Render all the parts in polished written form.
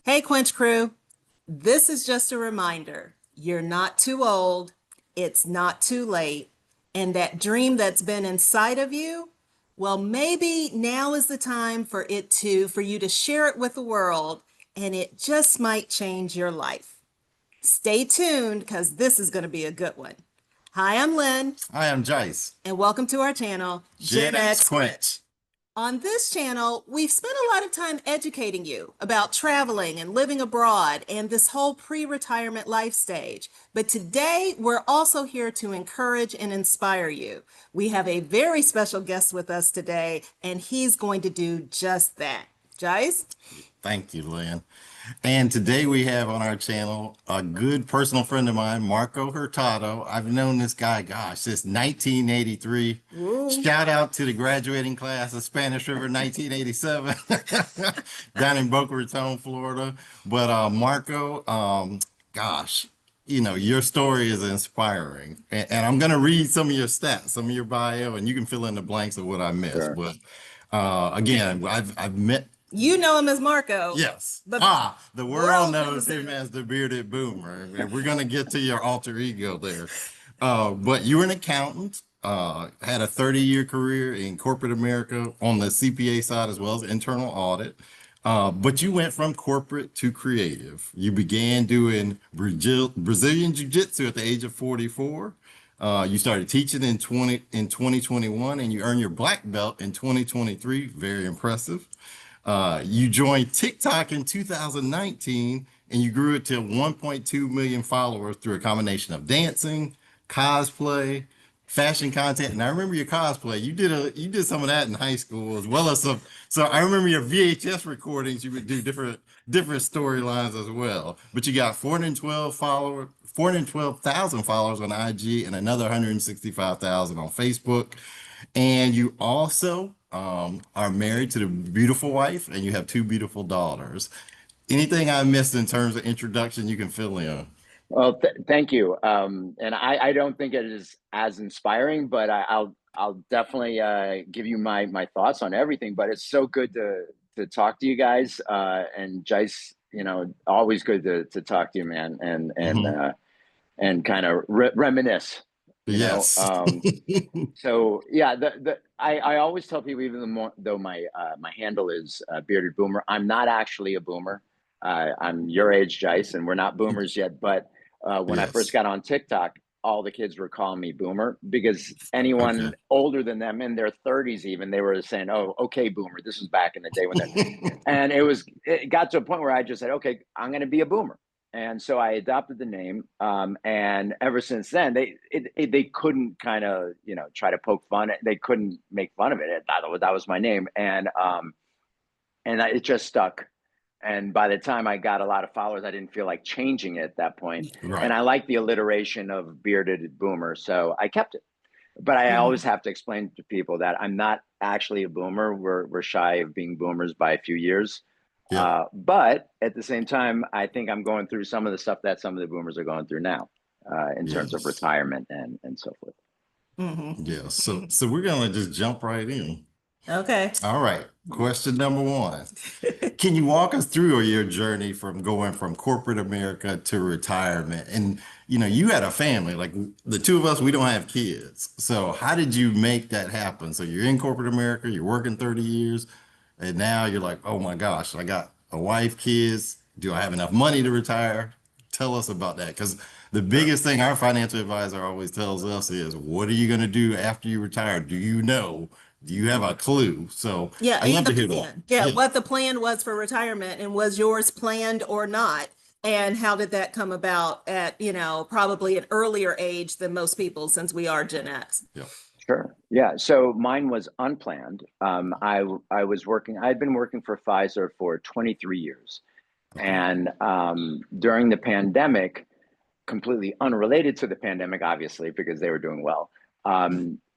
Hey, Quench Crew. This is just a reminder. You're not too old. It's not too late. And that dream that's been inside of you, well, maybe now is the time for you to share it with the world, and it just might change your life. Stay tuned because this is going to be a good one. Hi, I'm Lynn, I am Jace. and welcome to our channel, Gen Gen X X Quench. On this channel, we've spent a lot of time educating you about traveling and living abroad and this whole pre-retirement life stage. But today, we're also here to encourage and inspire you. We have a very special guest with us today, and he's going to do just that. Jice? Thank you, Lynn. And today we have on our channel a good personal friend of mine, Marco Hurtado. I've known this guy, gosh, since 1983. Woo. Shout out to the graduating class of Spanish River 1987 down in Boca Raton, Florida. But Marco, gosh, your story is inspiring. And I'm going to read some of your stats, some of your bio, and you can fill in the blanks of what I missed. Sure. But again, I've met. You know him as Marco, Yes. but The world world knows knows him him. as the bearded boomer. And we're going to get to your alter ego there. But you were an accountant, had a 30-year career in corporate America on the CPA side as well as internal audit. But you went from corporate to creative. You began doing Brazilian Jiu-Jitsu at the age of 44. You started teaching in 2021 and you earned your black belt in 2023. Very impressive. You joined TikTok in 2019 and you grew it to 1.2 million followers through a combination of dancing, cosplay, fashion content. And I remember your cosplay. You did some of that in high school as well as some. So I remember your VHS recordings. You would do different storylines as well. But you got 412,000 followers on IG and another 165,000 on Facebook. And you also are married to the beautiful wife, and you have two beautiful daughters. Anything I missed in terms of introduction, you can fill in. Well, thank you. And I don't think it is as inspiring, but I'll definitely give you my thoughts on everything. But it's so good to talk to you guys. And Jace, always good to talk to you, man, Mhm. and kind of reminisce. You know, Yes. um, so yeah, I always tell people, even though my handle is bearded boomer, I'm not actually a boomer. I'm your age, Jice, and we're not boomers yet. But when I first Yes. got on TikTok, all the kids were calling me boomer because Okay. anyone older than them in their 30s, even, they were saying, "Oh, okay, boomer." This was back in the day when they're, and it got to a point where I just said, "Okay, I'm going to be a boomer." And so I adopted the name, and ever since then, they couldn't kind of try to poke fun. They couldn't make fun of it. That was my name, and it just stuck. And by the time I got a lot of followers, I didn't feel like changing it at that point. And Right. I like the alliteration of bearded boomer, so I kept it. But I always Mhm. have to explain to people that I'm not actually a boomer. We're shy of being boomers by a few years. Yep. But at the same time, I think I'm going through some of the stuff that some of the boomers are going through now, in terms of Yes. retirement and so forth. Mhm. Yes. So we're gonna just jump right in. Okay. All right. Question number one. Can you walk us through your journey from going from corporate America to retirement? And you had a family, like the two of us, we don't have kids. So how did you make that happen? So you're in corporate America, you're working 30 years, and now you're like, oh my gosh, I got a wife, kids. Do I have enough money to retire? Tell us about that. Because the Sure. biggest thing our financial advisor always tells us is, what are you going to do after you retire? Do you know? Do you have a clue? So Yeah, I love and a to hear that. plan. Yeah, Yeah. what the plan was for retirement and was yours planned or not? And how did that come about at, probably an earlier age than most people since we are Gen X? Yeah. Sure. Yeah. So mine was unplanned. I was working. I'd been working for Pfizer for 23 years, Okay. and during the pandemic, completely unrelated to the pandemic, obviously, because they were doing well.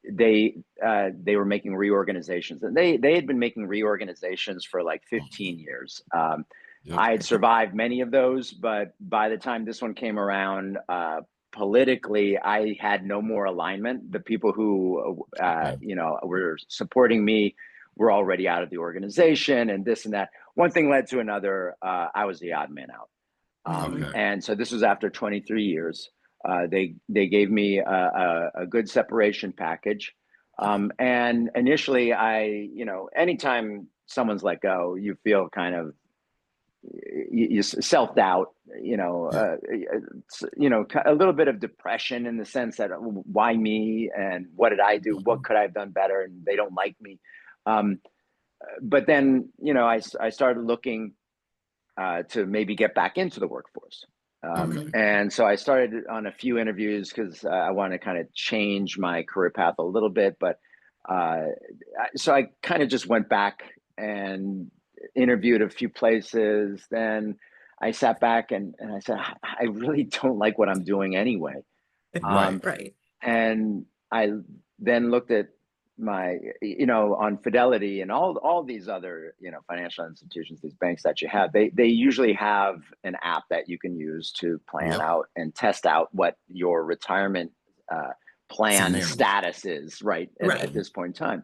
They were making reorganizations, and they had been making reorganizations for like 15 years. Yep. I had survived many of those, but by the time this one came around, politically, I had no more alignment. The people who Okay. were supporting me were already out of the organization and this and that. One thing led to another. I was the odd man out. Okay. And so this was after 23 years. They gave me a good separation package. And initially anytime someone's let go, you feel kind of you self-doubt, a little bit of depression in the sense that why me and what did I do? What could I have done better? And they don't like me. But then, I started looking to maybe get back into the workforce. And so I started on a few interviews because I want to kind of change my career path a little bit. But so I kind of just went back and interviewed a few places. Then I sat back and I said, I really don't like what I'm doing anyway. Right. And I then looked at my, on Fidelity and all these other, financial institutions, these banks that you have, they usually have an app that you can use to plan out and test out what your retirement plan status is, right, at this point in time.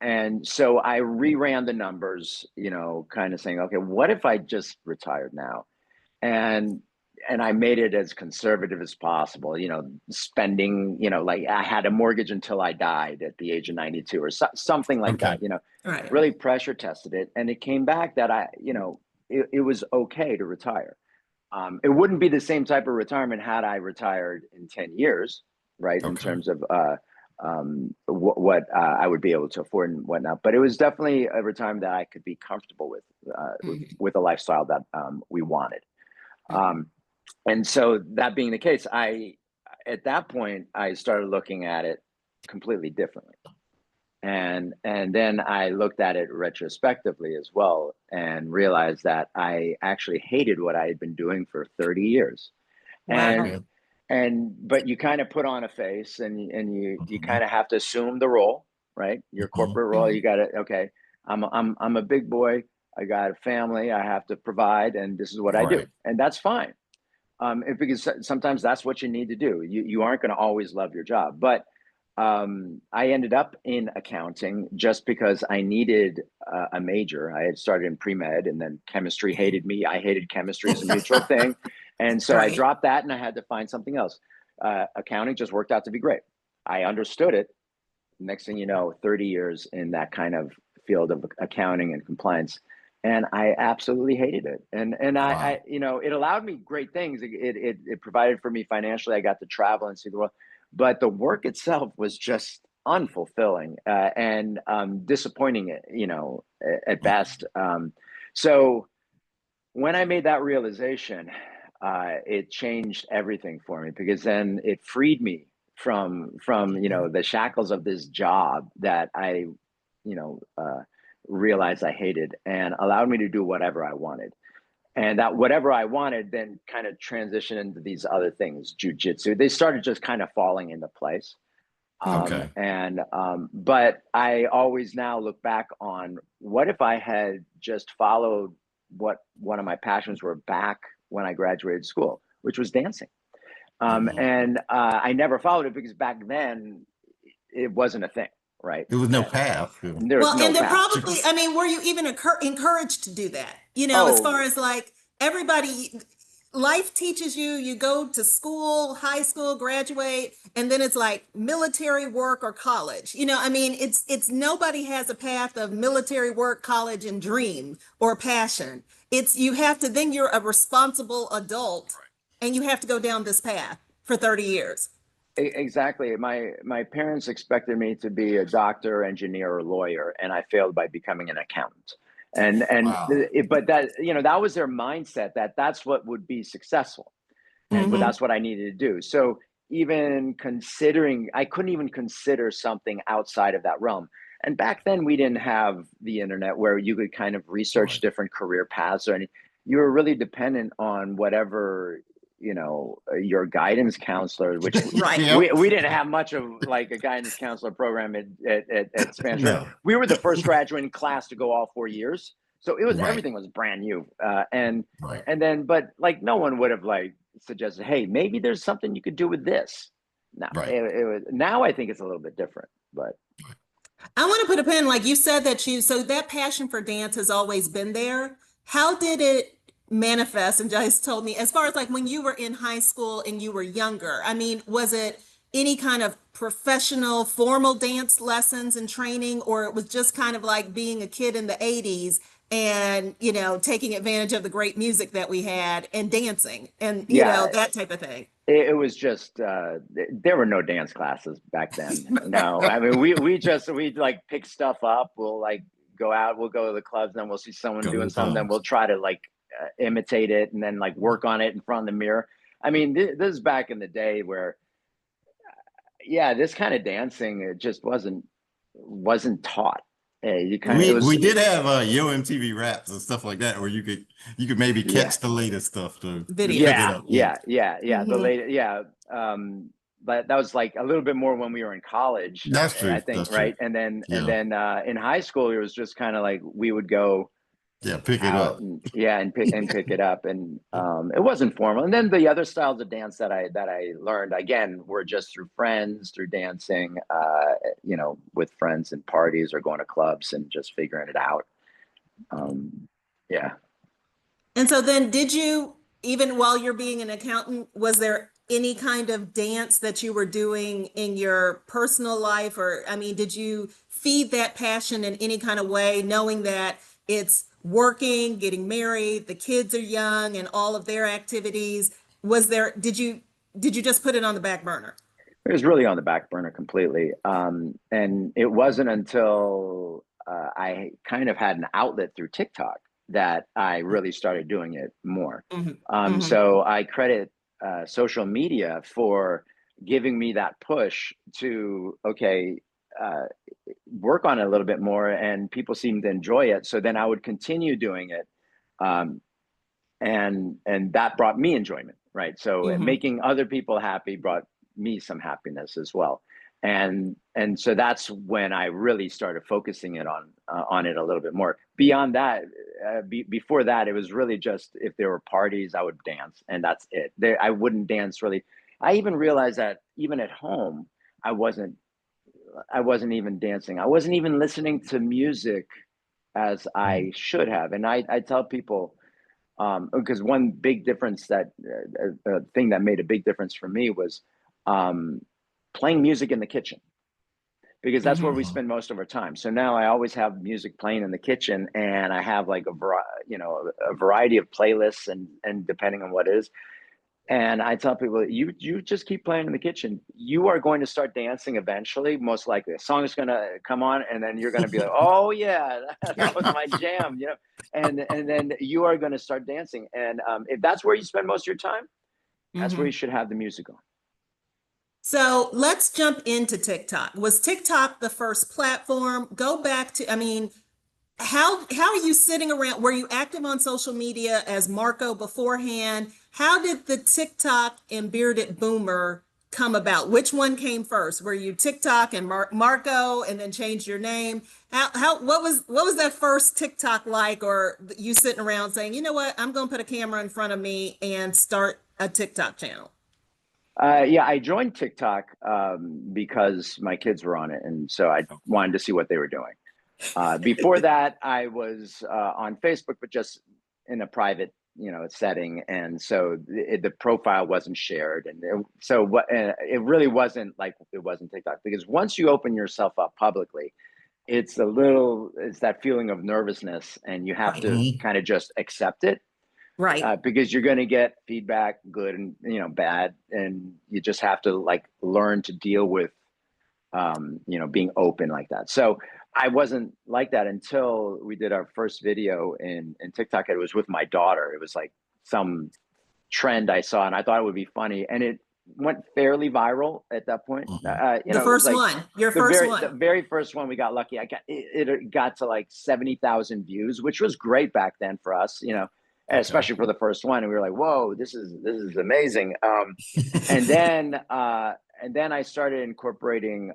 And so I reran the numbers, kind of saying, okay, what if I just retired now? And I made it as conservative as possible, spending, like I had a mortgage until I died at the age of 92 or something like that, really pressure tested it. And it came back that it was okay to retire. It wouldn't be the same type of retirement had I retired in 10 years, right? In terms of what I would be able to afford and whatnot. But it was definitely a retirement that I could be comfortable with a lifestyle that we wanted. And so that being the case, at that point, I started looking at it completely differently. And then I looked at it retrospectively as well and realized that I actually hated what I had been doing for 30 years. Wow. But you kind of put on a face and you kind of have to assume the role, right? Your corporate role, you got to, okay, I'm a big boy. I got a family. I have to provide, and this is what I do. And that's fine. Because sometimes that's what you need to do. You aren't going to always love your job, but I ended up in accounting just because I needed a major. I had started in pre-med, and then chemistry hated me. I hated chemistry as a mutual thing. And so I dropped that and I had to find something else. Accounting just worked out to be great. I understood it. Next thing you know, 30 years in that kind of field of accounting and compliance. And I absolutely hated it. And I it allowed me great things. It provided for me financially. I got to travel and see the world. But the work itself was just unfulfilling and disappointing, at best. So when I made that realization, it changed everything for me, because then it freed me from the shackles of this job that I realized I hated, and allowed me to do whatever I wanted. And that whatever I wanted then kind of transitioned into these other things, jujitsu. They started just kind of falling into place. But I always now look back on, what if I had just followed what one of my passions were back when I graduated school, which was dancing. And I never followed it because back then it wasn't a thing, right? There was no path. There was Well, no and then path. probably, I mean, were you even encouraged to do that? As Oh, far as like everybody, life teaches you, you go to school, high school, graduate, and then it's like military work or college. I mean, it's nobody has a path of military work, college, and dream or passion. You have to, then you're a responsible adult and you have to go down this path for 30 years. exactly. My parents expected me to be a doctor, engineer, or lawyer, and I failed by becoming an accountant. But that that was their mindset, that that's what would be successful, and but that's what I needed to do. So even considering, I couldn't even consider something outside of that realm. And back then we didn't have the internet where you could kind of research different career paths, or anything. You were really dependent on whatever your guidance counselor, which we didn't have much of like a guidance counselor program at Spanish. No. We were the first graduating class to go all 4 years, so it was everything was brand new. And then, but like no one would have like suggested, hey, maybe there's something you could do with this. No, now I think it's a little bit different, but I want to put a pin, like you said that so that passion for dance has always been there. How did it manifest? And Joyce told me, as far as like when you were in high school and you were younger, I mean, was it any kind of professional, formal dance lessons and training, or it was just kind of like being a kid in the 80s and, taking advantage of the great music that we had and dancing and, Yeah, that type of thing? it was just there were no dance classes back then. No, I mean we like pick stuff up. We'll like go out, we'll go to the clubs, then we'll see someone Go to doing the something, then clubs. we'll try to like imitate it, and then like work on it in front of the mirror. I mean, this is back in the day where, yeah, this kind of dancing, it just wasn't taught. You kind of, it We was, did have Yo MTV Raps and stuff like that where you could maybe yeah. catch the latest stuff to pick it Videos. Yeah, up. Yeah. yeah. The Hmm. late, yeah. But that was like a little bit more when we were in college, That's true. I think, That's true. right? And Yeah. then in high school, it was just kind of like we would go Yeah, pick it out up. and yeah, and pick it up, and it wasn't formal. And then the other styles of dance that I learned again were just through friends, through dancing, with friends and parties or going to clubs and just figuring it out. Um, yeah. And so then did you, even while you're being an accountant, was there any kind of dance that you were doing in your personal life? Or, I mean, did you feed that passion in any kind of way, knowing that it's working, getting married, the kids are young and all of their activities? Did you just put it on the back burner? It was really on the back burner completely. And it wasn't until I kind of had an outlet through TikTok that I really started doing it more. Hmm. Hmm. So I credit social media for giving me that push to, okay, uh, work on it a little bit more, and people seemed to enjoy it. So then I would continue doing it. Um, and that brought me enjoyment, right? So Hmm. making other people happy brought me some happiness as well. And so that's when I really started focusing it on it a little bit more. Beyond that, before that, it was really just if there were parties, I would dance, and that's it. I wouldn't dance really. I even realized that even at home, I wasn't I wasn't even dancing. I wasn't even listening to music as I should have. And I tell people, because one big difference that thing that made a big difference for me was um, playing music in the kitchen, because that's where Hmm. we spend most of our time. So now I always have music playing in the kitchen, and I have like a variety of playlists, and depending on what it is. And I tell people, you just keep playing in the kitchen. You are going to start dancing eventually, most likely. A song is going to come on, and then you're going to be like, "Oh yeah, that was my jam," and then you are going to start dancing. And if that's where you spend most of your time, that's where you Hmm. should have the music on. So let's jump into TikTok. Was TikTok the first platform? Go back to, I mean, how are you sitting around? Were you active on social media as Marco beforehand? How did the TikTok and Bearded Boomer come about? Which one came first? Were you TikTok and Marco and then changed your name? What was that first TikTok like, or you sitting around saying, you know what, I'm going to put a camera in front of me and start a TikTok channel? Yeah, I joined TikTok because my kids were on it, and so I wanted to see what they were doing. Before that, I was on Facebook, but just in a private, setting, and so the profile wasn't shared, and so what? It really wasn't like it wasn't TikTok, because once you open yourself up publicly, it's that feeling of nervousness, and you have Right. to Mhm. kind of just accept it, Right. because you're going to get feedback, good and bad, and you just have to like learn to deal with being open like that. So I wasn't like that until we did our first video in TikTok. It was with my daughter. It was like some trend I saw, and I thought it would be funny, and it went fairly viral at that point. Mhm. The It was first like one, your the first very the one. very first one we got lucky. I got it got to like 70,000 views, which was great back then for us, Okay. especially for the first one. And we were like, whoa, this is amazing. And then I started incorporating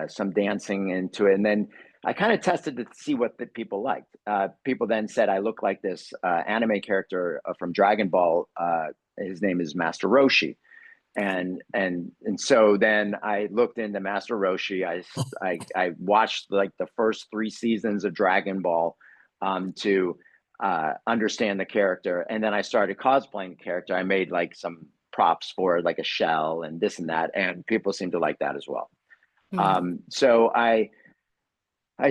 some dancing into it, and then I kind of tested to see what the people liked. People then said I look like this anime character from Dragon Ball. His name is Master Roshi, And so then I looked into Master Roshi. I watched like the first 3 seasons of Dragon Ball to understand the character, and then I started cosplaying the character. I made like some props for like a shell and this and that, and people seem to like that as well. So I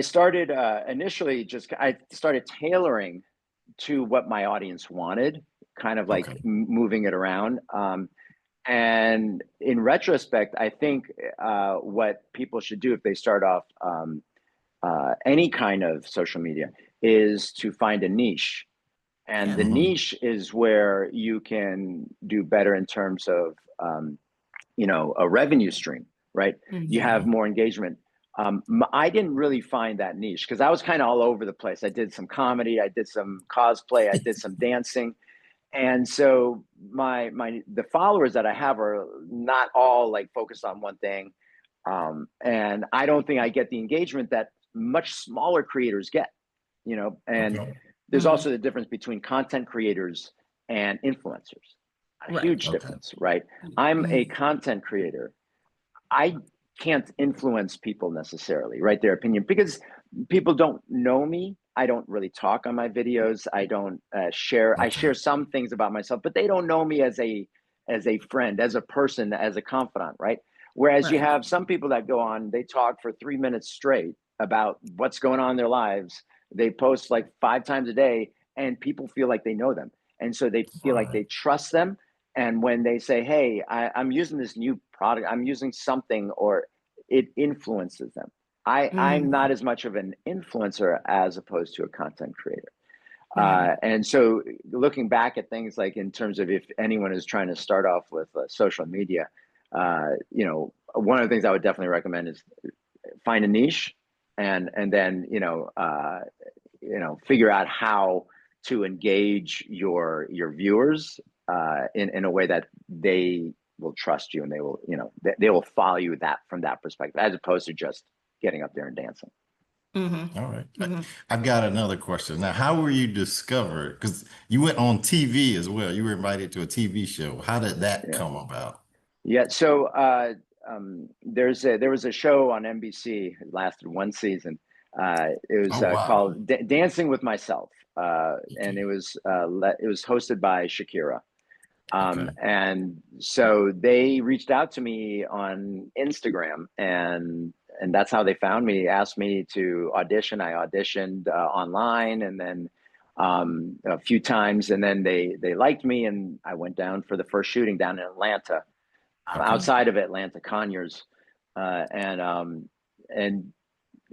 started initially I started tailoring to what my audience wanted, kind of like moving it around. And in retrospect, I think what people should do if they start off any kind of social media is to find a niche. And the niche is where you can do better in terms of, a revenue stream, right? You have more engagement. I didn't really find that niche because I was kind of all over the place. I did some comedy, I did some cosplay, I did some dancing. And so the followers that I have are not all like focused on one thing. And I don't think I get the engagement that much smaller creators get, and there's also the difference between content creators and influencers, a huge difference, right? I'm a content creator. I can't influence people necessarily, right? Their opinion, because people don't know me. I don't really talk on my videos. I don't share. I share some things about myself, but they don't know me as a friend, as a person, as a confidant, right? Whereas you have some people that go on, they talk for 3 minutes straight about what's going on in their lives. They post like 5 times a day, and people feel like they know them, and so they feel like they trust them. And when they say, "Hey, I'm using this new product, I'm using something," or it influences them. I'm not as much of an influencer as opposed to a content creator. And so looking back at things like in terms of if anyone is trying to start off with social media, one of the things I would definitely recommend is find a niche and then, figure out how to engage your viewers in a way that they will trust you and they will, they will follow you from that perspective, as opposed to just getting up there and dancing. All right. I've got another question. Now, how were you discovered? Because you went on TV as well. You were invited to a TV show. How did that come about? Yeah. So there was a show on NBC. It lasted 1 season. It was called Dancing with Myself, and it was hosted by Shakira. And so they reached out to me on Instagram, and that's how they found me, asked me to audition. I auditioned online, and then a few times, and then they liked me, and I went down for the first shooting down in Atlanta, outside of Atlanta, Conyers, and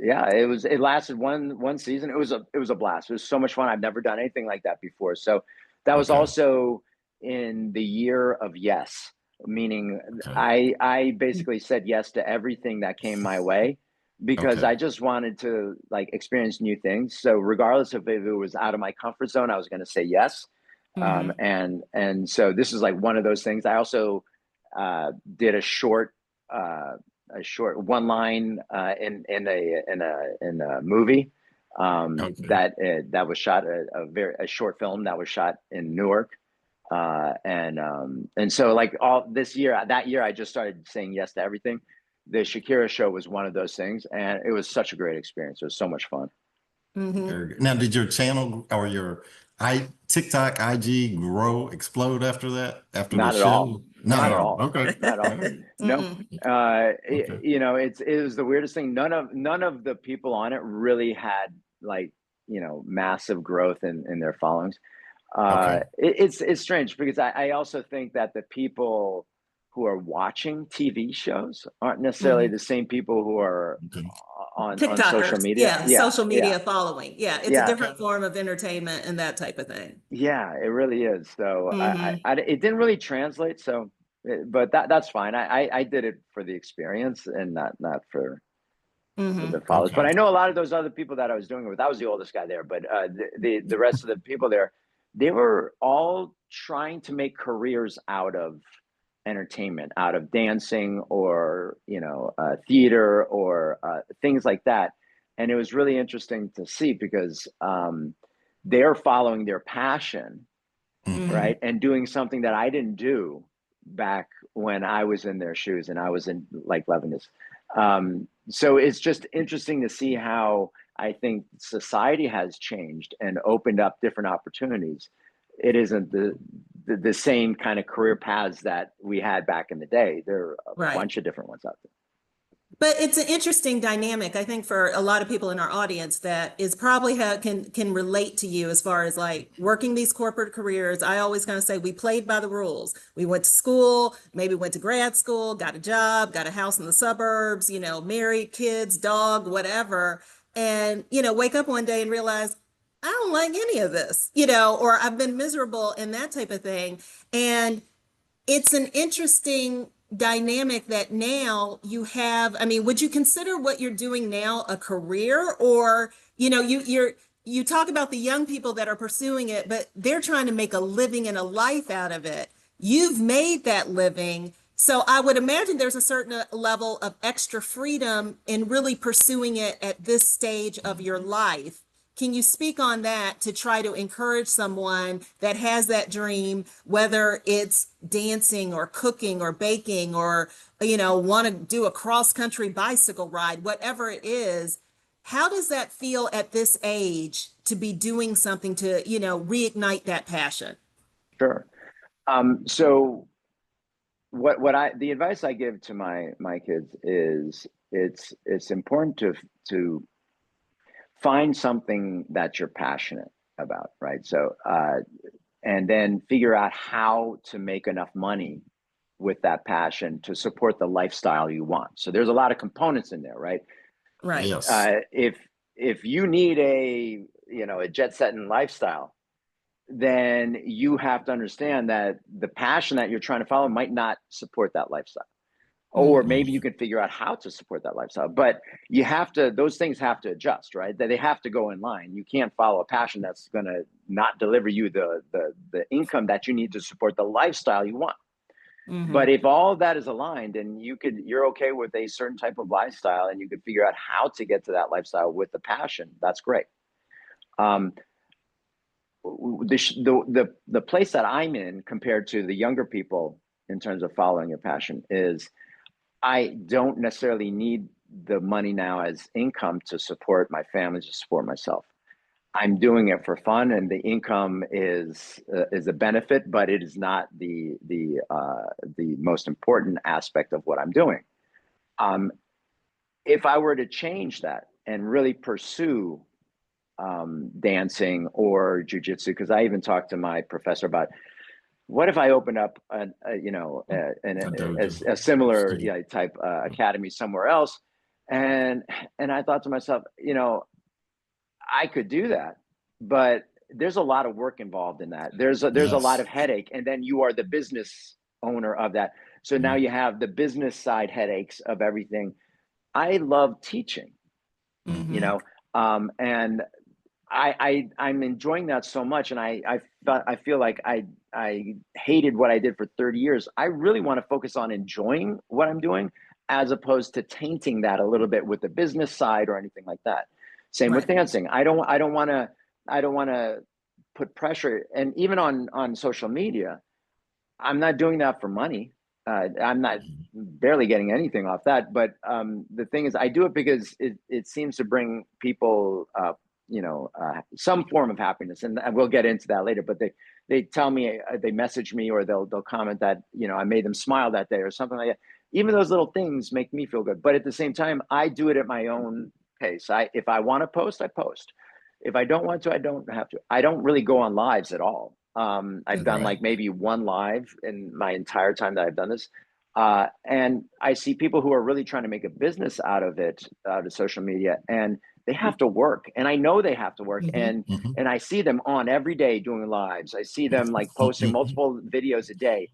yeah, it lasted one season. It was a blast. It was so much fun. I've never done anything like that before. So that was also in the year of yes, meaning I basically said yes to everything that came my way because I just wanted to like experience new things. So regardless of if it was out of my comfort zone, I was going to say yes. And so this is like one of those things. I also did a short one line in a movie that was shot, a short film that was shot in Newark. And so like that year I just started saying yes to everything. The Shakira show was one of those things, and it was such a great experience. It was so much fun. Now, did your channel or your TikTok, IG explode after that? After the Not at show? all. Not at all. Okay. Not at all. No. It was the weirdest thing. None of the people on it really had like, massive growth in their followings. It's strange because I also think that the people who are watching TV shows aren't necessarily the same people who are on social media. Social media following. Yeah, it's a different Yeah. form of entertainment and that type of thing. Yeah, it really is. So it didn't really translate. So, but that's fine. I did it for the experience and not for the followers. But I know a lot of those other people that I was doing it with. I was the oldest guy there, but the rest of the people there, they were all trying to make careers out of entertainment, out of dancing or theater or things like that. And it was really interesting to see because they're following their passion, right, and doing something that I didn't do back when I was in their shoes and I was in like Lebanese. So it's just interesting to see how I think society has changed and opened up different opportunities. It isn't the same kind of career paths that we had back in the day. There are a Right. bunch of different ones out there. But it's an interesting dynamic, I think, for a lot of people in our audience that is probably can relate to you as far as like working these corporate careers. I always kind of say we played by the rules. We went to school, maybe went to grad school, got a job, got a house in the suburbs, married, kids, dog, whatever. And, wake up one day and realize I don't like any of this, or I've been miserable and that type of thing. And it's an interesting dynamic that now you have. I mean, would you consider what you're doing now a career? Or you talk about the young people that are pursuing it, but they're trying to make a living and a life out of it. You've made that living, so I would imagine there's a certain level of extra freedom in really pursuing it at this stage of your life. Can you speak on that to try to encourage someone that has that dream, whether it's dancing or cooking or baking or, want to do a cross country bicycle ride, whatever it is? How does that feel at this age to be doing something to, reignite that passion? Sure. So the advice I give to my kids is it's important to find something that you're passionate about, right? So and then figure out how to make enough money with that passion to support the lifestyle you want. So there's a lot of components in there, right? Right. Yes. If you need a jet setting lifestyle, then you have to understand that the passion that you're trying to follow might not support that lifestyle. Or Mm-hmm. maybe you can figure out how to support that lifestyle, but those things have to adjust, right? That they have to go in line. You can't follow a passion that's going to not deliver you the income that you need to support the lifestyle you want. Mm-hmm. But if all of that is aligned and you're okay with a certain type of lifestyle and you can figure out how to get to that lifestyle with the passion, that's great. The place that I'm in compared to the younger people in terms of following your passion is I don't necessarily need the money now as income to support my family, to support myself. I'm doing it for fun, and the income is a benefit, but it is not the most important aspect of what I'm doing. If I were to change that and really pursue dancing or jujitsu, because I even talked to my professor about what if I opened up a similar type academy somewhere else, and I thought to myself, I could do that, but there's a lot of work involved in that. There's a lot Yes. of headache, and then you are the business owner of that. So now Mhm. you have the business side headaches of everything. I love teaching, you Mm-hmm. know, and I'm enjoying that so much, and I feel like I hated what I did for 30 years. I really want to focus on enjoying what I'm doing, as opposed to tainting that a little bit with the business side or anything like that. Same with Right. dancing. I don't want to put pressure, and even on social media, I'm not doing that for money. I'm not barely getting anything off that. But the thing is, I do it because it seems to bring people, some form of happiness, and we'll get into that later. But they tell me, they message me, or they'll comment that I made them smile that day or something like that. Even those little things make me feel good. But at the same time, I do it at my own pace. If I want to post, I post. If I don't want to, I don't have to. I don't really go on lives at all. I've done Right. like maybe one live in my entire time that I've done this. And I see people who are really trying to make a business out of it, out of social media, and they have to work. And I know they have to work. Mm-hmm. And I see them on every day doing lives. I see them like posting Mhm. multiple videos a day.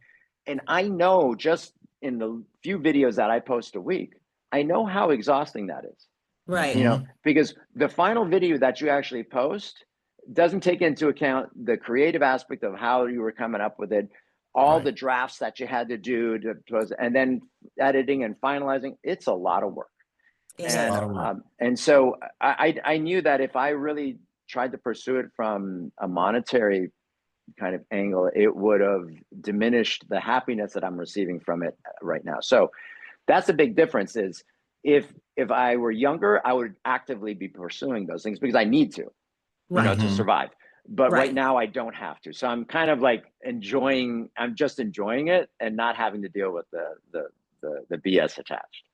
And I know, just in the few videos that I post a week, I know how exhausting that is, Right. because the final video that you actually post doesn't take into account the creative aspect of how you were coming up with it, all Right. the drafts that you had to do to post, and then editing and finalizing. It's a lot of work. It It's a is. lot of work. And so I knew that if I really tried to pursue it from a monetary kind of angle, it would have diminished the happiness that I'm receiving from it right now. So that's the big difference is if I were younger, I would actively be pursuing those things because I need to, Right. to survive. But right Right. now I don't have to. So I'm kind of like I'm just enjoying it and not having to deal with the BS attached.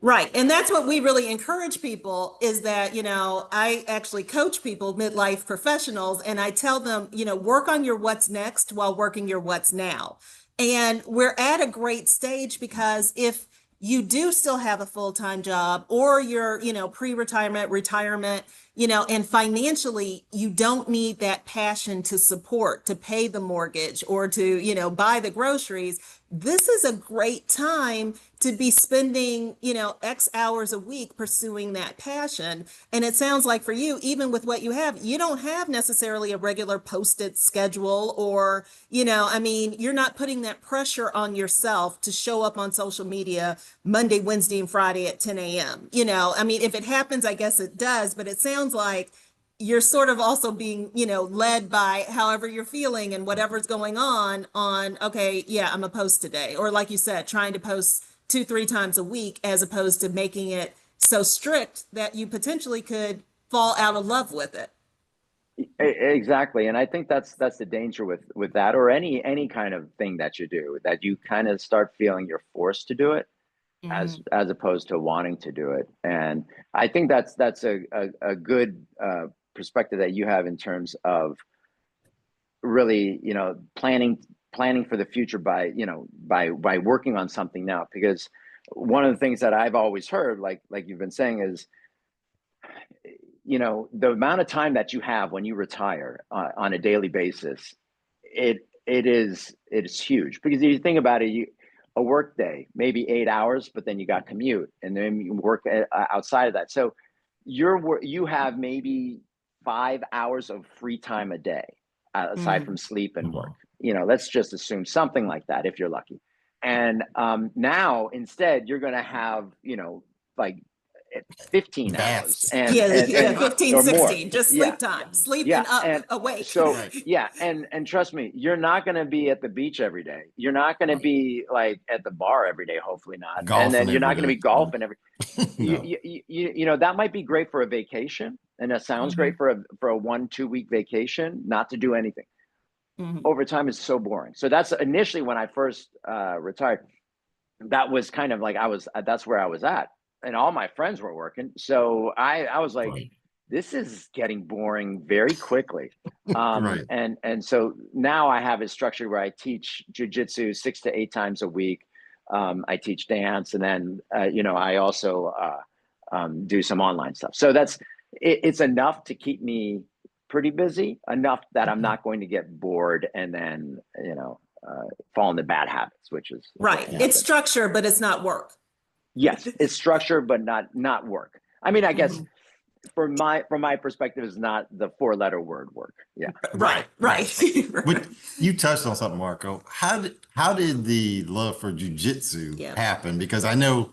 Right. And that's what we really encourage people is that, I actually coach people, midlife professionals, and I tell them, work on your what's next while working your what's now. And we're at a great stage because if you do still have a full-time job or you're, pre-retirement, retirement, and financially you don't need that passion to support, to pay the mortgage or to, buy the groceries, this is a great time to be spending, X hours a week pursuing that passion. And it sounds like for you, even with what you have, you don't have necessarily a regular posted schedule or, you're not putting that pressure on yourself to show up on social media Monday, Wednesday, and Friday at 10 a.m. If it happens, I guess it does, but it sounds like you're sort of also being, led by however you're feeling and whatever's going on, okay, yeah, I'm a post today. Or like you said, trying to post 2, 3 times a week, as opposed to making it so strict that you potentially could fall out of love with it. Exactly. And I think that's the danger with that, or any kind of thing that you do, that you kind of start feeling you're forced to do it Mhm. as opposed to wanting to do it. And I think that's a good perspective that you have in terms of really, planning for the future by, by working on something now. Because one of the things that I've always heard, like you've been saying, is, the amount of time that you have when you retire on a daily basis, it is huge. Because if you think about it, a work day, maybe 8 hours, but then you got commute and then you work outside of that. So you have maybe 5 hours of free time a day, aside from Mhm. sleep and work. Mhm. Let's just assume something like that if you're lucky. And now instead you're going to have, like 15 hours Vast. and Yeah, and yeah, and 15, or more. 16, just Yeah, sleep time, sleep yeah. and up, And awake. so, Right. yeah, and trust me, you're not going to be at the beach every day. You're not going to Right. be like at the bar every day, hopefully not. And then Golfing you're every not going to day. be golfing every. No. That might be great for a vacation, and that sounds great Mhm. for a 1-2 week vacation, not to do anything. Mhm. Over time is so boring. So that's initially when I first retired. That was kind of like that's where I was at, and all my friends were working. So I was like, Right. this is getting boring very quickly. Right. And so now I have it structured where I teach jujitsu 6 to 8 times a week. I teach dance, and then I also do some online stuff. So it's enough to keep me pretty busy, enough that I'm Mhm. not going to get bored and then fall into bad habits, which is what Right. can It's happen. structure, but it's not work. Yes, it's structure, but not work. I mean, I guess Mhm. from my perspective, is not the 4-letter word work. Yeah. Right, Right. Right. right. But you touched on something, Marco. How did the love for jujitsu Yeah. happen? Because I know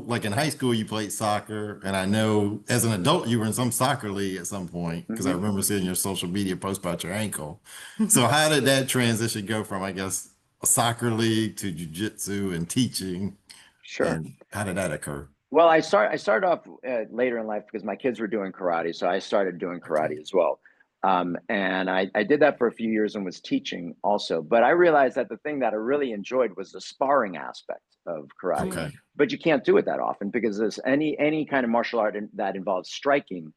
like in high school you played soccer, and I know as an adult you were in some soccer league at some point because I Hmm. remember seeing your social media post about your ankle. So how did that transition go from, I guess, a soccer league to jujitsu and teaching, Sure. and how did that occur? Well, I started off later in life because my kids were doing karate, so I started doing Okay. karate as well. And I did that for a few years and was teaching also. But I realized that the thing that I really enjoyed was the sparring aspect of karate. Mhm. Okay. But you can't do it that often because there's any kind of martial art that involves striking.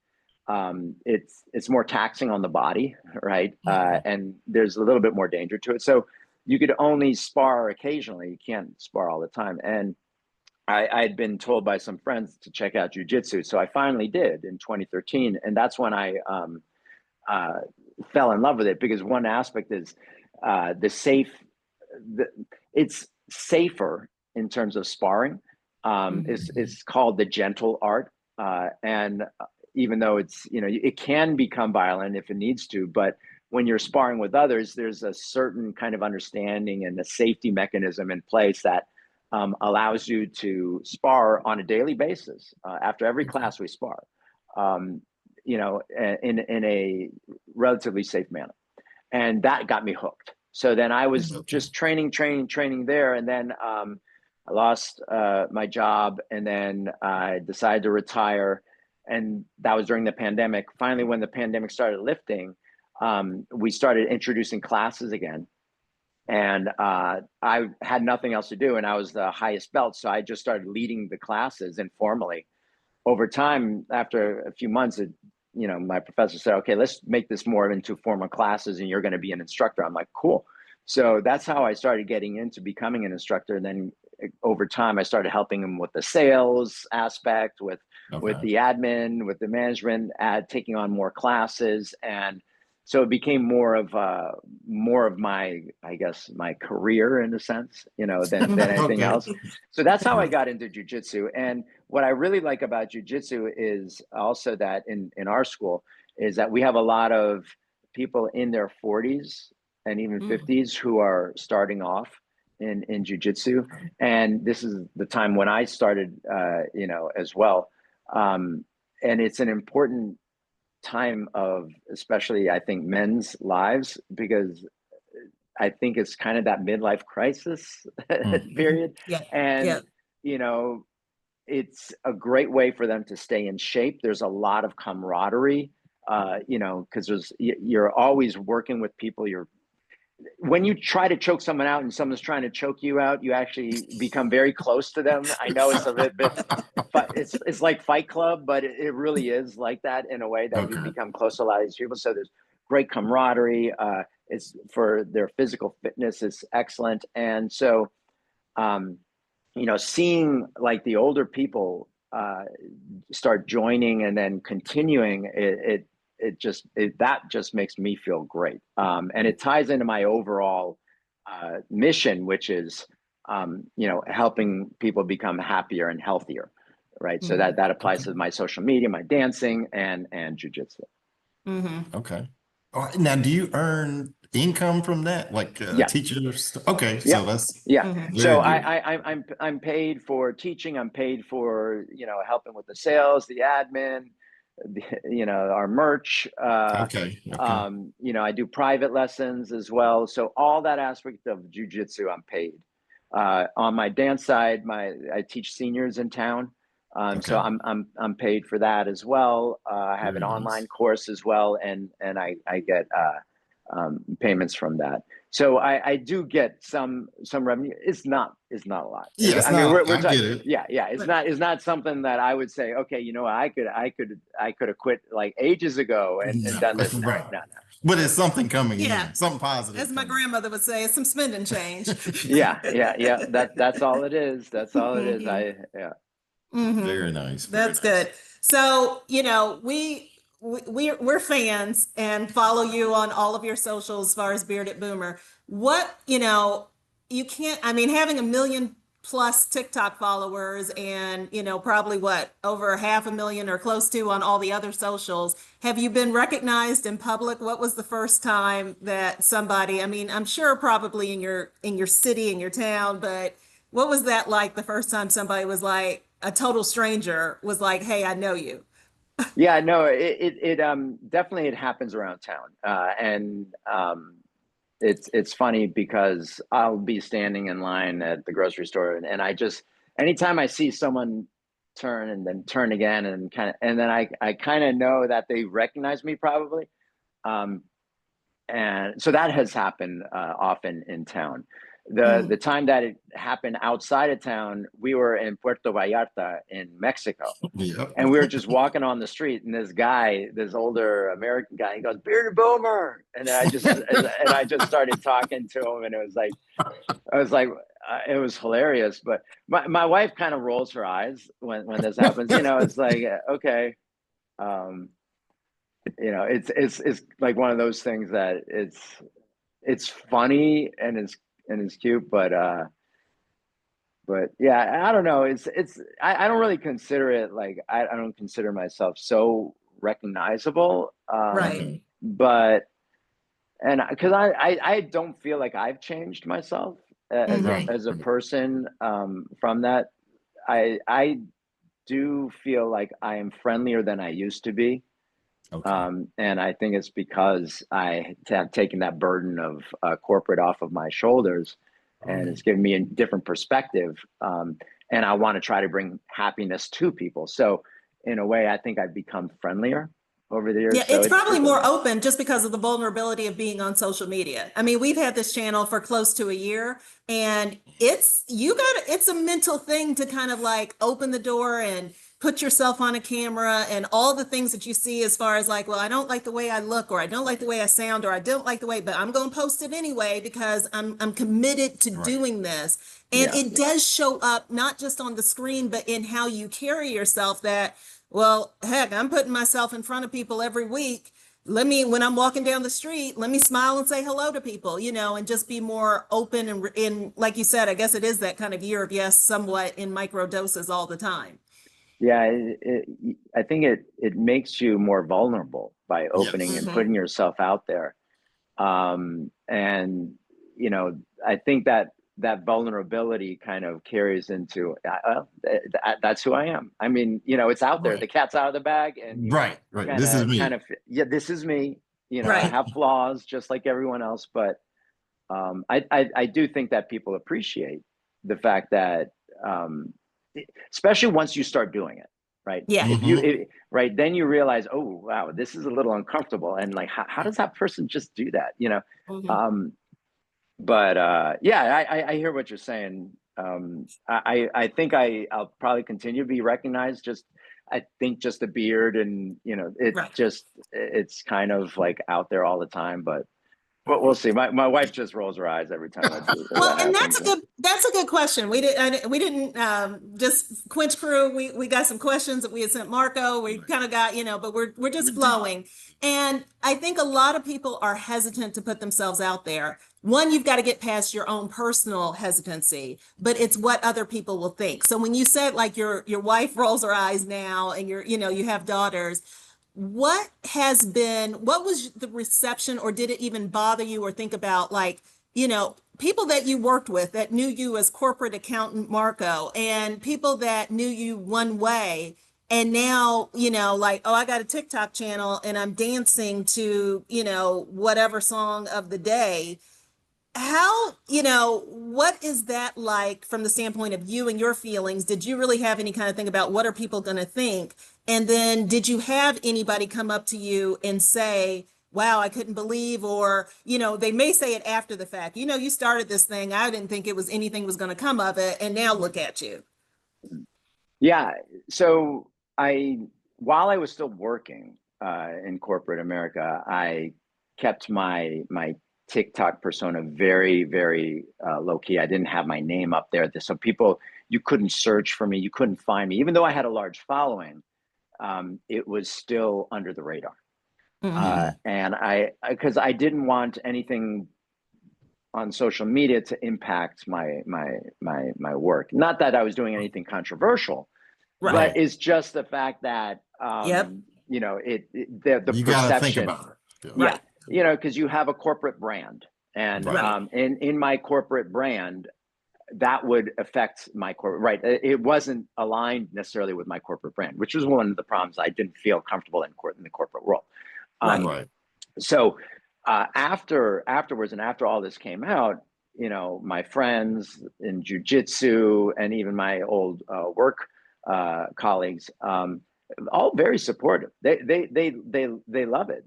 It's more taxing on the body, right? Mhm. And there's a little bit more danger to it. So you could only spar occasionally. You can't spar all the time. And I had been told by some friends to check out jujitsu, so I finally did in 2013, and that's when I uh, fell in love with it because one aspect is the safe. The, it's safer in terms of sparring. Is Mhm. it's called the gentle art, and even though it can become violent if it needs to, but when you're sparring with others, there's a certain kind of understanding and a safety mechanism in place that allows you to spar on a daily basis. After every Okay. class, we spar, um, in a relatively safe manner. and that got me hooked. So then I was Okay. just training there, and then I lost my job, and then I decided to retire, and that was during the pandemic. Finally, when the pandemic started lifting, we started introducing classes again, and I had nothing else to do, and I was the highest belt, so I just started leading the classes informally. Over time, after a few months, my professor said, okay, let's make this more into formal classes, and you're going to be an instructor. I'm like, cool. So that's how I started getting into becoming an instructor. And then over time, I started helping him with the sales aspect, with the admin, with the management, taking on more classes. And so it became more of my, I guess, my career in a sense, than anything else. So that's how I got into jujitsu. And what I really like about jujitsu is also that in our school is that we have a lot of people in their 40s and even 50s who are starting off in jujitsu. And this is the time when I started, as well. And it's an important time of, especially I think, men's lives, because I think it's kind of that midlife crisis period. Yeah. And, Yeah. it's a great way for them to stay in shape. There's a lot of camaraderie, because you're always working with people. When you try to choke someone out and someone's trying to choke you out, you actually become very close to them. I know it's a bit, it's like Fight Club, but it really is like that in a way that you become close to a lot of these people. So there's great camaraderie. It's for their physical fitness is excellent. And so, seeing like the older people start joining and then continuing, that just makes me feel great. And it ties into my overall mission, which is, helping people become happier and healthier, right? So that applies to my social media, my dancing, and jujitsu. Okay. All right. Now, do you earn income from that, like Yeah. teachers? Okay, Yeah. so that's Yeah. very So good. I'm paid for teaching. I'm paid for, helping with the sales, the admin, our merch. Okay. Okay. I do private lessons as well. So all that aspect of jujitsu, I'm paid. On my dance side, I teach seniors in town. So Okay. I'm paid for that as well. I have an Very online nice. course as well, and I get payments from that. So I do get some revenue. It's not a lot. Yeah, it's I mean, not, we're I talking. get it. Yeah. It's not something that I would say, okay, I could have quit like ages ago and No, done this. No, right. no, But it's something coming Yeah. in, something positive As my coming grandmother would say, it's some spending change. no. Yeah. That's all it is. That's all it is. Yeah. in. Very nice. Very That's nice. good. So, we're fans and follow you on all of your socials as far as Bearded Boomer. What, you can't, I mean, having 1 million+ TikTok followers and, probably what, over 500,000 or close to on all the other socials. Have you been recognized in public? What was the first time that somebody, I mean, I'm sure probably in your city, in your town, but what was that like the first time somebody was like, a total stranger was like, hey, I know you? Yeah, no, it definitely it happens around town. And it's funny because I'll be standing in line at the grocery store, and I just, anytime I see someone turn and then turn again and then I kind of know that they recognize me probably. Um, and so that has happened often in town. The Mm. time that it happened outside of town, we were in Puerto Vallarta in Mexico, Yep. and we were just walking on the street, and this guy, this older American guy, he goes, "Bearded Boomer," and I just started talking to him, and it was like, it was hilarious. But my wife kind of rolls her eyes when this happens. It's like, okay, um, it's like one of those things that it's funny and it's cute, but yeah, I don't know. I don't really consider it like, I don't consider myself so recognizable. Right. Okay. But and because I don't feel like I've changed myself Hmm. as a person from that. I do feel like I am friendlier than I used to be. Okay. And I think it's because I have taken that burden of corporate off of my shoulders, Oh, and yeah. it's given me a different perspective. And I want to try to bring happiness to people. So, in a way, I think I've become friendlier over the Yeah, years. So it's probably more open just because of the vulnerability of being on social media. I mean, we've had this channel for close to a year, and it's a mental thing to kind of like open the door and put yourself on a camera and all the things that you see as far as like, well, I don't like the way I look, or I don't like the way I sound, or I don't like the way, but I'm going to post it anyway because I'm committed to Right. doing this. And yeah, it does show up not just on the screen, but in how you carry yourself that, well, heck, I'm putting myself in front of people every week. When I'm walking down the street, let me smile and say hello to people, and just be more open like you said, I guess it is that kind of year of yes, somewhat in micro doses all the time. yeah. I think it makes you more vulnerable by opening Yes. and Hmm. putting yourself out there. And I think that that vulnerability kind of carries into that's who I am. I mean, it's out there, the Right. cat's out of the bag, and you Right. Right. kind This is of me. yeah, this is me. I Right. have flaws just like everyone else, but I do think that people appreciate the fact that, um, especially once you start doing it, right? Yeah. Right, then you realize, oh wow, this is a little uncomfortable, and like, how does that person just do that? Mhm. Um, but yeah, I hear what you're saying. I think I'll probably continue to be recognized. Just I think just the beard, and Right. it's kind of like out there all the time, but we'll see. My wife just rolls her eyes every time Well, that and happens. that's a good question. We didn't just Quinch Crew. We got some questions that we had sent Marco. We Right. kind of got, but we're We just do. flowing. And I think a lot of people are hesitant to put themselves out there. One, you've got to get past your own personal hesitancy, but it's what other people will think. So when you said like your wife rolls her eyes now and you have daughters, what was the reception, or did it even bother you or think about like, people that you worked with that knew you as corporate accountant Marco, and people that knew you one way, and now, like, oh, I got a TikTok channel and I'm dancing to, whatever song of the day. What is that like from the standpoint of you and your feelings? Did you really have any kind of thing about what are people going to think? And then did you have anybody come up to you and say, wow, I couldn't believe, or, they may say it after the fact, you started this thing. I didn't think anything was going to come of it. And now look at you. Yeah. So while I was still working in corporate America, I kept my TikTok persona very, very low key. I didn't have my name up there, so people, you couldn't search for me, you couldn't find me, even though I had a large following. It was still under the radar, Hmm. Mm. and because I didn't want anything on social media to impact my work. Not that I was doing anything controversial, Right. but Right. it's just the fact that Yep. the You got to think perception. about it. Yeah. Yeah, Right. because you have a corporate brand, and Right. Right. in my corporate brand, that would affect my corporate, right. It wasn't aligned necessarily with my corporate brand, which was one of the problems. I didn't feel comfortable in the corporate world. Right. um, Right. so afterwards, and after all this came out, my friends in jujitsu, and even my old work colleagues, all very supportive. They love it.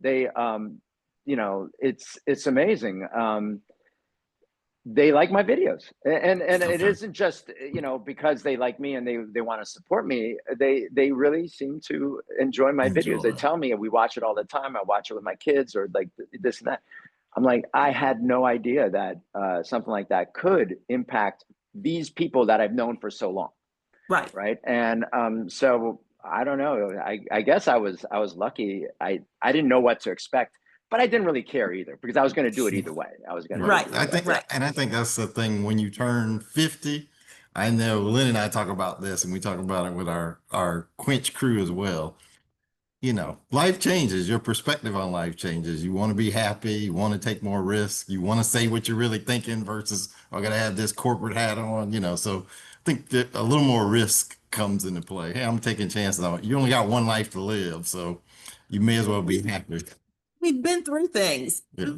It's amazing. They like my videos, and it Okay. isn't just because they like me and they want to support me. They really seem to enjoy my videos. They Enjoy. tell me, we watch it all the time. I watch it with my kids, or like this and that. I'm like, I had no idea that something like that could impact these people that I've known for so long, Right. right? And so I don't know. I guess I was lucky. I didn't know what to expect, but I didn't really care either, because I was going to do it either way. I was going to do Right. it Right. either way. Right. I think that's the thing when you turn 50. I know Lynn and I talk about this, and we talk about it with our Quench crew as well. Life changes, your perspective on life changes. You want to be happy, you want to take more risks, you want to say what you're really thinking versus I gotta have this corporate hat on. So I think that a little more risk comes into play. Hey, I'm taking chances on it. You only got one life to live, so you may as well be happy. We've been through things. Yeah.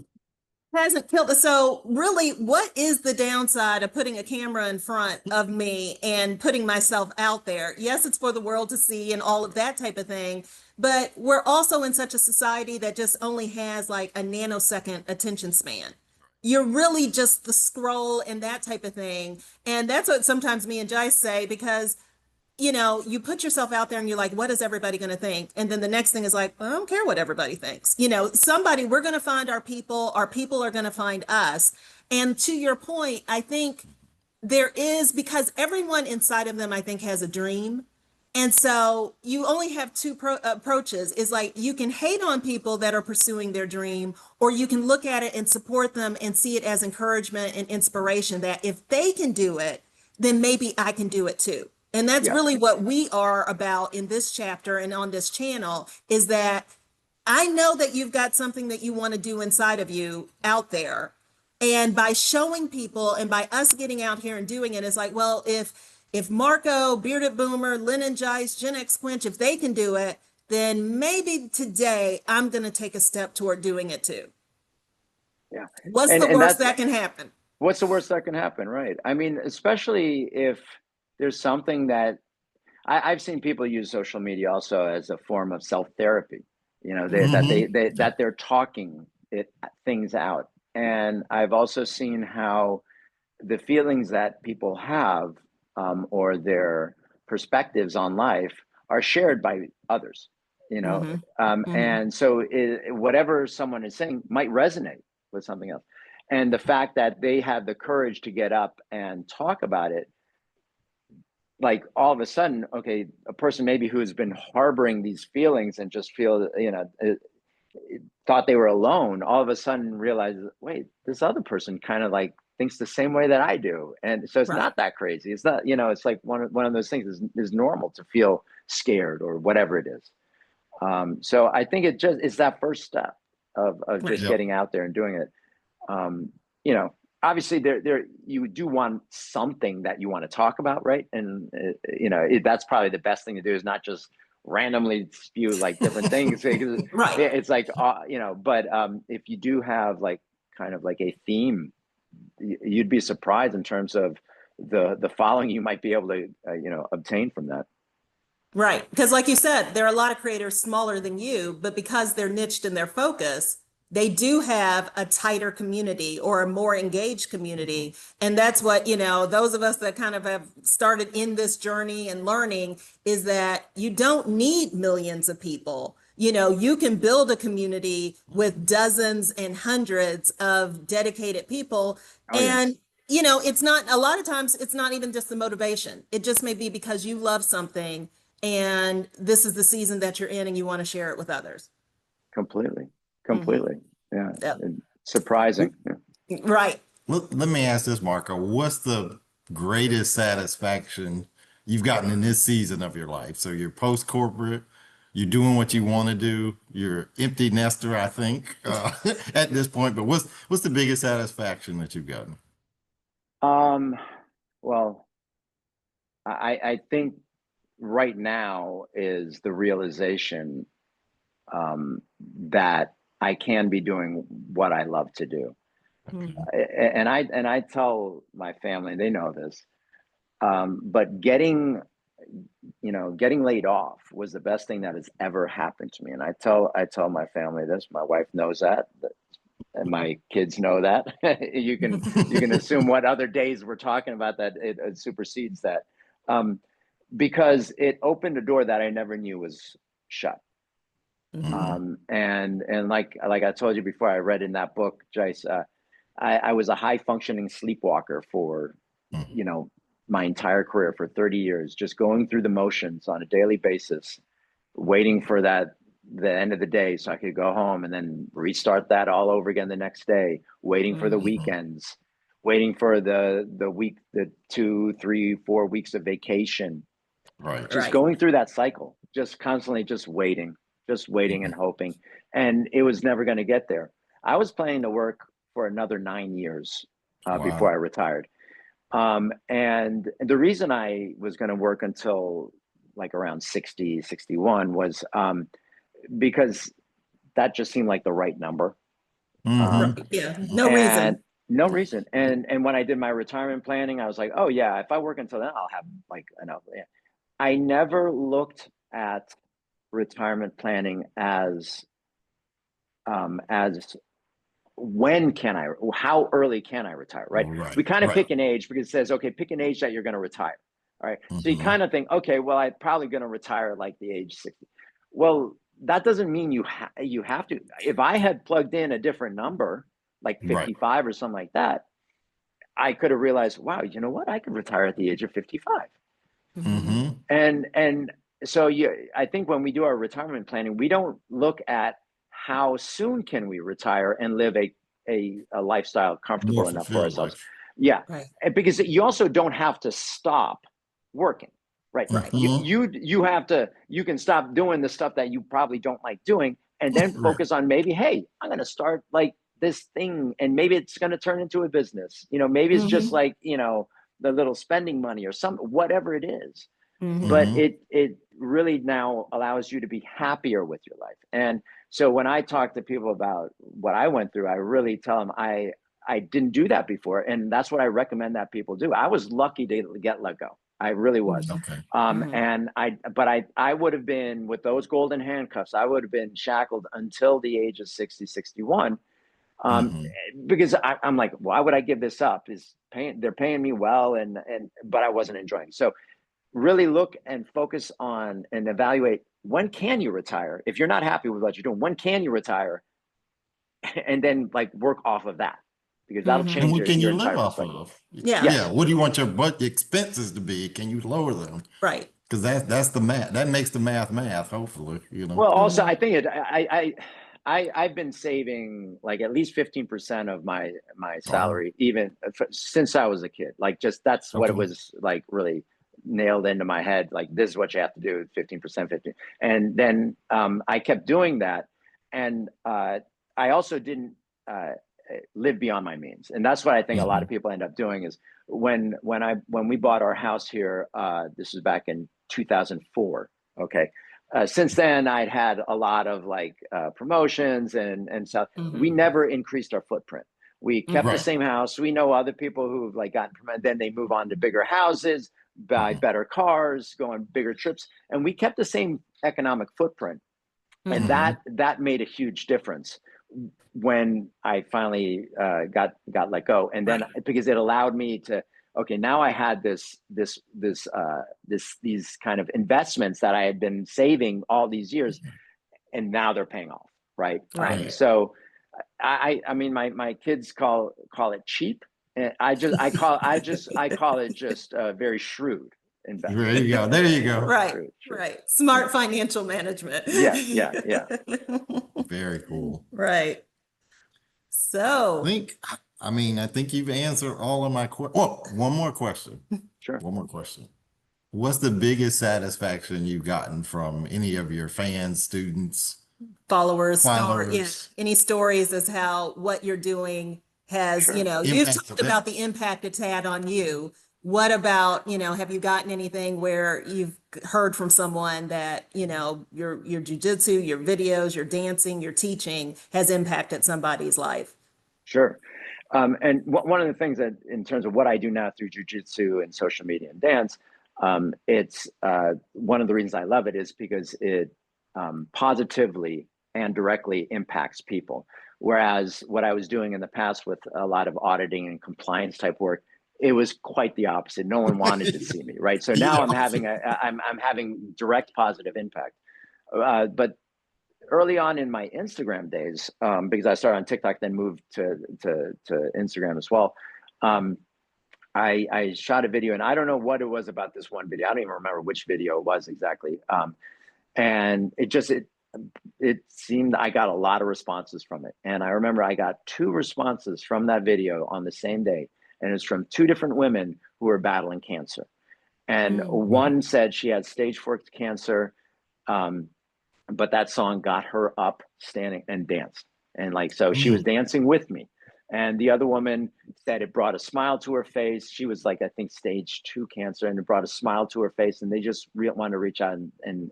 Hasn't killed us. So really, what is the downside of putting a camera in front of me and putting myself out there? Yes, it's for the world to see and all of that type of thing. But we're also in such a society that just only has like a nanosecond attention span. You're really just the scroll and that type of thing. And that's what sometimes me and Jice say, because you put yourself out there and you're like, what is everybody going to think? And then the next thing is like, I don't care what everybody thinks. We're going to find our people are going to find us. And to your point, I think there is, because everyone inside of them, I think, has a dream. And so you only have two approaches. Is like you can hate on people that are pursuing their dream, or you can look at it and support them and see it as encouragement and inspiration that if they can do it, then maybe I can do it too. And that's Yeah. really what we are about in this chapter and on this channel, is that I know that you've got something that you want to do inside of you out there. And by showing people and by us getting out here and doing it, it's like, well, if Marco, Bearded Boomer, Lynn and Jice, Gen X Quench, if they can do it, then maybe today I'm going to take a step toward doing it too. Yeah. What's And the and worst that's that can happen? what's the worst that can happen, right? I mean, especially if there's something that I've seen people use social media also as a form of self-therapy. That they're talking things out. And I've also seen how the feelings that people have, or their perspectives on life, are shared by others. Mm-hmm. Mm-hmm. And so whatever someone is saying might resonate with something else. And the fact that they have the courage to get up and talk about it, like all of a sudden, okay, a person maybe who's been harboring these feelings and just thought they were alone, all of a sudden realizes, wait, this other person kind of like thinks the same way that I do. And so it's Right. not that crazy. It's not, it's like one of those things is normal to feel scared or whatever it is. So I think it's that first step of Right. just Yep. getting out there and doing it. You know, obviously there you do want something that you want to talk about, right? And that's probably the best thing to do, is not just randomly spew like different things. Right. It's like but if you do have like kind of like a theme, you'd be surprised in terms of the following you might be able to obtain from that. Right. Because like you said, there are a lot of creators smaller than you, but because they're niched in their focus, they do have a tighter community or a more engaged community. And that's what, those of us that kind of have started in this journey and learning, is that you don't need millions of people. You can build a community with dozens and hundreds of dedicated people. Oh yeah. And it's not, a lot of times it's not even just the motivation. It just may be because you love something and this is the season that you're in and you want to share it with others. Completely. Mhm. Yeah. Yep. And surprising. Yeah. Right. Let me ask this, Marco. What's the greatest satisfaction you've gotten in this season of your life? So you're post corporate, you're doing what you want to do, you're empty nester, I think, at this point. But what's the biggest satisfaction that you've gotten? Well, I think right now is the realization, that I can be doing what I love to do. Mhm. And I tell my family, they know this, but getting laid off was the best thing that has ever happened to me. And I tell my family this. My wife knows that, and my kids know that. You can assume what other days we're talking about that it supersedes that, because it opened a door that I never knew was shut. Mhm. And like I told you before, I read in that book, Jace, I was a high functioning sleepwalker for, Mhm. you know, my entire career, for 30 years, just going through the motions on a daily basis, waiting for the end of the day so I could go home and then restart that all over again the next day, waiting for the Mhm. Mhm. weekends, waiting for the week, the 2, 3, 4 weeks of vacation, Right. just Right. going through that cycle, just constantly just waiting and Mhm. hoping. And it was never going to get there. I was planning to work for another 9 years before Wow. I retired. And the reason I was going to work until like around 60, 61 was, because that just seemed like the right number. Mhm. Yeah, no And reason. no reason. And when I did my retirement planning, I was like, oh yeah, if I work until then, I'll have like enough. Yeah. I never looked at retirement planning as when can I, how early can I retire, right? Right, We kind of right. pick an age because it says, okay, pick an age that you're going to retire. All right. So you Mhm. kind of think, okay, well, I'm probably going to retire like the age 60. Well, that doesn't mean you have to. If I had plugged in a different number, like Right. 55 or something like that, I could have realized, wow, you know what? I could retire at the age of 55. Mhm. Mhm. And so I think when we do our retirement planning, we don't look at how soon can we retire and live a lifestyle More comfortable enough for fulfilled ourselves. life. Yeah, Right, and because you also don't have to stop working, right? right. Mhm. You have to, you can stop doing the stuff that you probably don't like doing, and then Right. focus on maybe, hey, I'm going to start like this thing, and maybe it's going to turn into a business. Maybe it's just Mhm. like the little spending money or some whatever it is, Mhm. but Mhm. it really now allows you to be happier with your life. And so when I talk to people about what I went through, I really tell them I didn't do that before, and that's what I recommend that people do. I was lucky to get let go. I really was. Mhm. Okay. Mhm. And I would have been, with those golden handcuffs, I would have been shackled until the age of 60, 61. um, Mhm. because I'm like, why would I give this up? They're paying me well, but I wasn't enjoying. So really look and focus on and evaluate, when can you retire? If you're not happy with what you're doing, when can you retire? And then like work off of that, because that'll Mhm. And change what can your you live entire off perspective. of? Yeah, Yeah. Yes. What do you want your expenses to be? Can you lower them? right. Because that's the math. That makes the math. Hopefully. Well, also I Mhm. think I've been saving like at least 15% of my Wow. salary, even since I was a kid. Like, just that's what it Okay. was like, really nailed into my head. Like, this is what you have to do: 15%, 15. And then I kept doing that, and I also didn't live beyond my means. And that's what I think a lot Mhm. of people end up doing is when we bought our house here. This was back in 2004. Okay. Since then, I'd had a lot of like promotions and stuff. We Mhm. never increased our footprint. We kept the Mhm. Right. same house. We know other people who've like gotten promoted, then they move on to bigger houses, buy Mhm. better cars, go on bigger trips, and we kept the same economic footprint. And Mhm. Mhm. that made a huge difference when I finally got let go. And then, Right. because it allowed me to, okay, now I had these kind of investments that I had been saving all these years, and now they're paying off, right? Right. Right. So I mean, my kids call it cheap, and I call it just very shrewd There investment. you go. There you go. Right. Shrewd. Right. Yeah, Smart financial management. yeah, yeah, yeah. Very cool. Right. So, Think, I think you've answered all of my questions. Oh, one more question. Sure. One more question. What's the biggest satisfaction you've gotten from any of your fans, students, followers, yeah, followers, any stories as how what you're doing has, Sure. you've impact of talked about that? the impact it's had on you. What about, have you gotten anything where you've heard from someone that, your jujitsu, your videos, your dancing, your teaching has impacted somebody's life? Sure. And one of the things that, in terms of what I do now through jujitsu and social media and dance, it's one of the reasons I love it is because it positively and directly impacts people. Whereas what I was doing in the past with a lot of auditing and compliance type work, it was quite the opposite. No one wanted to see me, right? So now Yeah. I'm having direct positive impact. But early on in my Instagram days, because I started on TikTok, then moved to Instagram as well. Um, I shot a video, and I don't know what it was about this one video. I don't even remember which video it was exactly. And it seemed I got a lot of responses from it. And I remember I got 2 responses from that video on the same day, and it's from 2 different women who were battling cancer. And Mm, one said she had stage 4 cancer. Um, but that song got her up, standing, and danced, and like, so she was Mm. dancing with me. And the other woman said it brought a smile to her face. She was like, I think stage 2 cancer, and it brought a smile to her face. And they just wanted to reach out and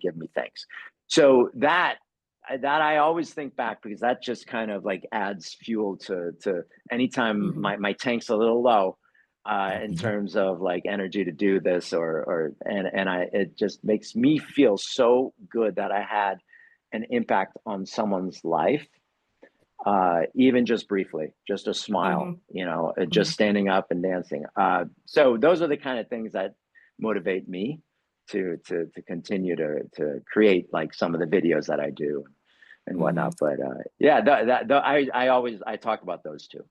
give me thanks. So that I always think back, because that just kind of like adds fuel to anytime my tank's a little low in terms of like energy to do this, it just makes me feel so good that I had an impact on someone's life, even just briefly, just a smile, just standing up and dancing. So those are the kind of things that motivate me to continue to create like some of the videos that I do and whatnot. But I talk about those two.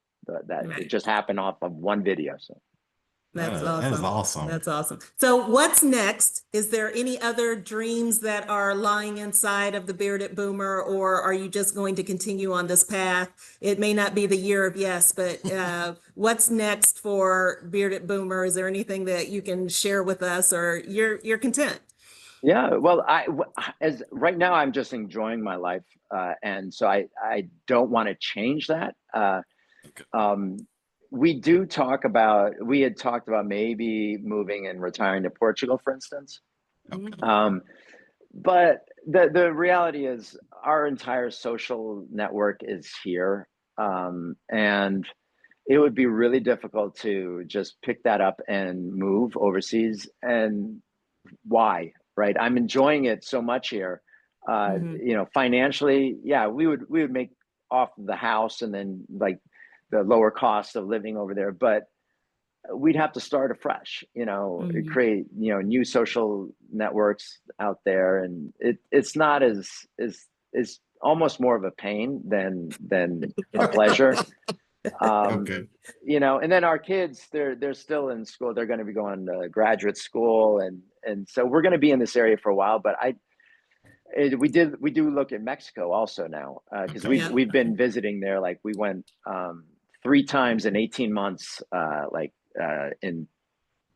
That it just happened off of one video. So That's That is awesome. awesome. That's awesome. So what's next? Is there any other dreams that are lying inside of the Bearded Boomer, or are you just going to continue on this path? It may not be the year of yes, but what's next for Bearded Boomer? Is there anything that you can share with us, or you're content? yeah, well, as right now I'm just enjoying my life, and so I don't want to change that. We had talked about maybe moving and retiring to Portugal, for instance. But the reality is our entire social network is here. And it would be really difficult to just pick that up and move overseas. And why, right? I'm enjoying it so much here. Financially, yeah, we would make off the house and then like the lower cost of living over there, but we'd have to start afresh, create, new social networks out there. And it's not it's almost more of a pain than a pleasure. Okay. And then our kids, they're still in school. They're going to be going to graduate school. And so we're going to be in this area for a while, but we do look at Mexico also now, because we've been visiting there. Like we went 3 times in 18 months, in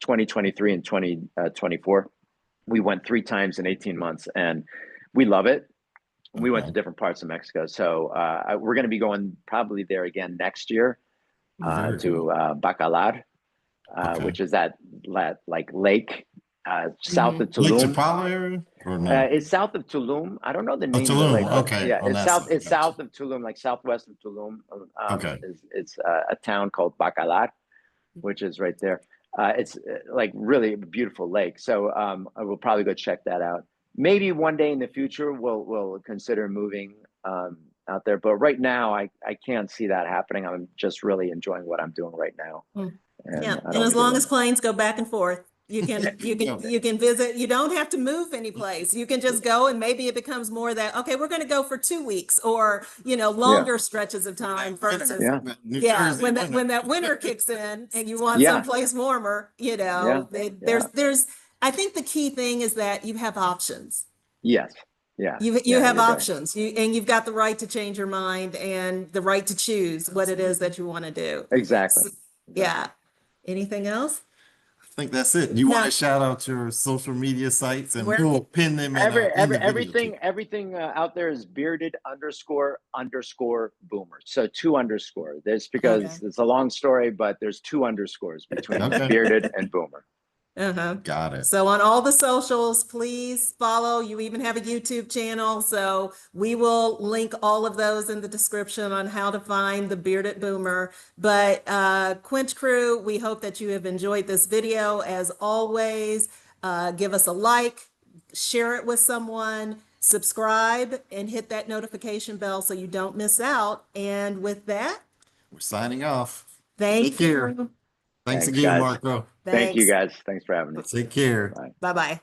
2023 and 2024. We went 3 times in 18 months, and we love it. We went to different parts of Mexico. So we're going to be going probably there again next year, to Bacalar, which is that like lake south of Lake Tulum. Chapala area? Or no? It's south of Tulum. I don't know the name of the Tulum. lake. Okay. Yeah, On it's that south. side. It's Gotcha. south of Tulum, like southwest of Tulum. Okay. It's a town called Bacalar, which is right there. It's like really a beautiful lake. So I will probably go check that out. Maybe one day in the future we'll consider moving out there. But right now I can't see that happening. I'm just really enjoying what I'm doing right now. And Yeah, I and don't as wanna long do as planes go back and forth, you can visit. You don't have to move any place. You can just go, and maybe it becomes more that, okay, we're going to go for 2 weeks, or longer stretches of time versus Yeah. New Jersey when winter. that winter kicks in and you want Yeah. someplace warmer. There's I think the key thing is that you have options. Yes. Yeah. You Yeah, have you're right. options. You've got the right to change your mind and the right to choose what it is that you want to do. Exactly. Yeah. Anything else? I think that's it. You want No. to shout out your social media sites, and Where we'll pin them in the video too. Everything out there is bearded __ boomer. So 2 underscore. This because Okay. it's a long story, but there's 2 underscores between Okay. bearded and boomer. Got it. So on all the socials, please follow. You even have a YouTube channel. So we will link all of those in the description on how to find the Bearded Boomer. But Quench Crew, we hope that you have enjoyed this video. As always, give us a like, share it with someone, subscribe, and hit that notification bell so you don't miss out. And with that, We're signing off. thank Take care. you. Thanks Thanks, again, guys. Marco. Thank you Thanks. guys. Thanks for having me. Take care. Bye. Bye-bye.